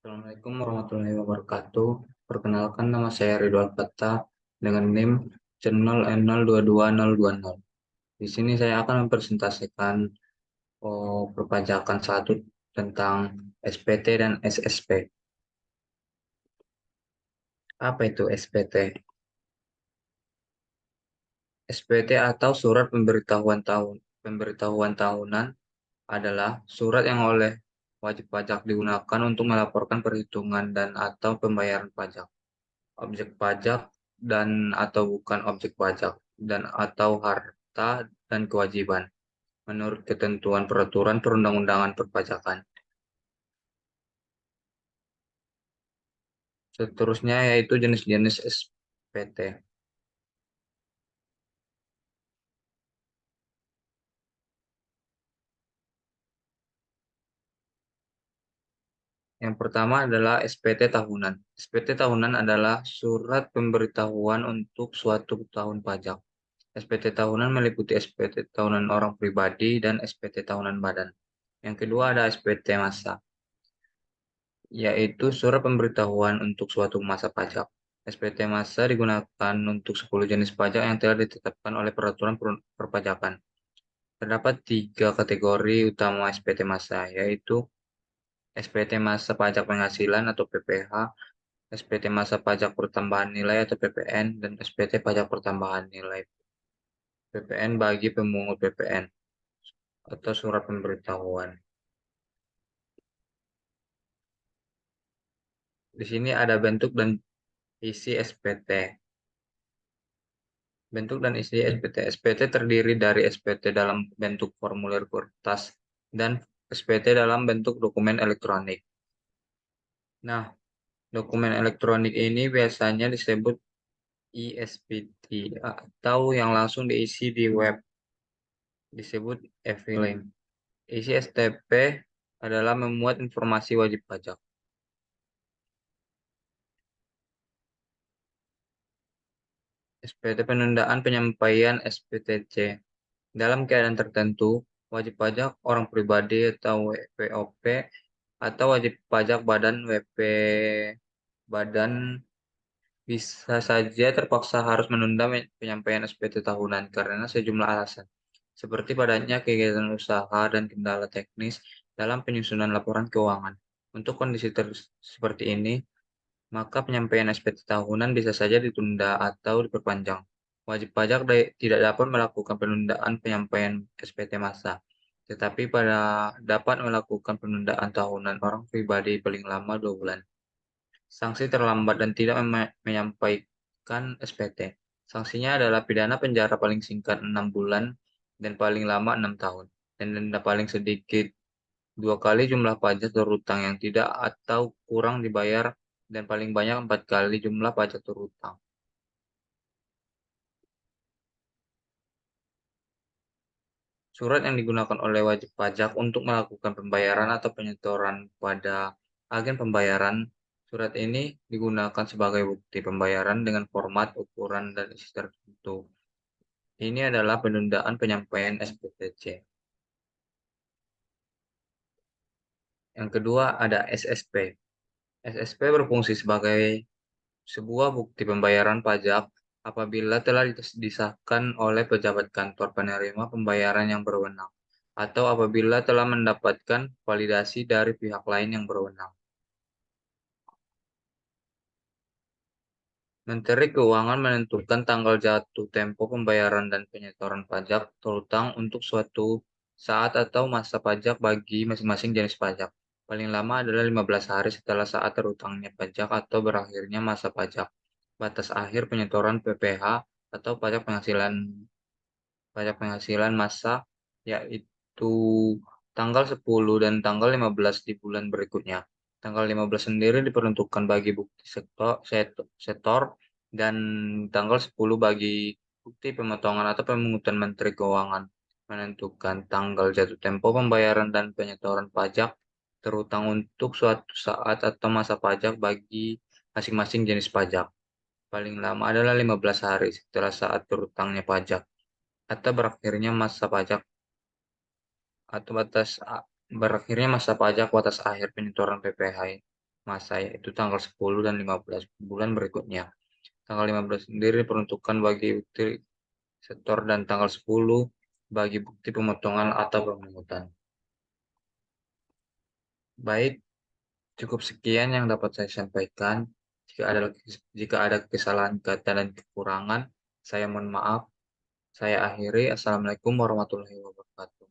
Assalamualaikum warahmatullahi wabarakatuh. Perkenalkan, nama saya Ridwan Fathah dengan NIM 0N022020. Di sini saya akan mempresentasikan perpajakan satu tentang SPT dan SSP. Apa itu SPT? SPT atau Surat Pemberitahuan Tahunan adalah surat yang oleh wajib pajak digunakan untuk melaporkan perhitungan dan atau pembayaran pajak, objek pajak dan atau bukan objek pajak, dan atau harta dan kewajiban menurut ketentuan peraturan perundang-undangan perpajakan. Seterusnya yaitu jenis-jenis SPT. Yang pertama adalah SPT tahunan. SPT tahunan adalah surat pemberitahuan untuk suatu tahun pajak. SPT tahunan meliputi SPT tahunan orang pribadi dan SPT tahunan badan. Yang kedua ada SPT massa, yaitu surat pemberitahuan untuk suatu masa pajak. SPT massa digunakan untuk 10 jenis pajak yang telah ditetapkan oleh peraturan perpajakan. Terdapat tiga kategori utama SPT massa, yaitu SPT massa pajak penghasilan atau PPH, SPT massa pajak pertambahan nilai atau PPN, dan SPT pajak pertambahan nilai PPN bagi pemungut PPN atau surat pemberitahuan. Di sini ada bentuk dan isi SPT. Bentuk dan isi SPT. SPT terdiri dari SPT dalam bentuk formulir kertas dan SPT dalam bentuk dokumen elektronik. Nah, dokumen elektronik ini biasanya disebut eSPT atau yang langsung diisi di web disebut e-filing. Isi STP adalah memuat informasi wajib pajak. SPT penundaan penyampaian SPTC. Dalam keadaan tertentu, wajib pajak orang pribadi atau WPOP atau wajib pajak badan WP badan bisa saja terpaksa harus menunda penyampaian SPT tahunan karena sejumlah alasan, seperti padanya kegiatan usaha dan kendala teknis dalam penyusunan laporan keuangan. Untuk kondisi seperti ini, maka penyampaian SPT tahunan bisa saja ditunda atau diperpanjang. Wajib pajak tidak dapat melakukan penundaan penyampaian SPT massa, tetapi dapat melakukan penundaan tahunan orang pribadi paling lama 2 bulan. Sanksi terlambat dan tidak menyampaikan SPT. Sanksinya adalah pidana penjara paling singkat 6 bulan dan paling lama 6 tahun. Dan denda paling sedikit 2 kali jumlah pajak terutang yang tidak atau kurang dibayar dan paling banyak 4 kali jumlah pajak terutang. Surat yang digunakan oleh wajib pajak untuk melakukan pembayaran atau penyetoran pada agen pembayaran. Surat ini digunakan sebagai bukti pembayaran dengan format, ukuran, dan isi tertentu. Ini adalah penundaan penyampaian SPTC. Yang kedua ada SSP. SSP berfungsi sebagai sebuah bukti pembayaran pajak apabila telah disahkan oleh pejabat kantor penerima pembayaran yang berwenang, atau apabila telah mendapatkan validasi dari pihak lain yang berwenang. Menteri Keuangan menentukan tanggal jatuh tempo pembayaran dan penyetoran pajak terutang untuk suatu saat atau masa pajak bagi masing-masing jenis pajak. Paling lama adalah 15 hari setelah saat terutangnya pajak atau berakhirnya masa pajak. Batas akhir penyetoran PPH atau pajak penghasilan masa yaitu tanggal 10 dan tanggal 15 di bulan berikutnya. Tanggal 15 sendiri diperuntukkan bagi bukti setor dan tanggal 10 bagi bukti pemotongan atau pemungutan. Menteri Keuangan menentukan tanggal jatuh tempo pembayaran dan penyetoran pajak terutang untuk suatu saat atau masa pajak bagi masing-masing jenis pajak. Paling lama adalah 15 hari setelah saat terutangnya pajak atau berakhirnya masa pajak atau berakhirnya masa pajak batas akhir penyetoran PPh. masa, yaitu tanggal 10 dan 15 bulan berikutnya. Tanggal 15 sendiri diperuntukkan bagi bukti setor dan tanggal 10 bagi bukti pemotongan atau pemungutan. Baik, cukup sekian yang dapat saya sampaikan. Jika ada kesalahan kata dan kekurangan, saya mohon maaf. Saya akhiri. Assalamualaikum warahmatullahi wabarakatuh.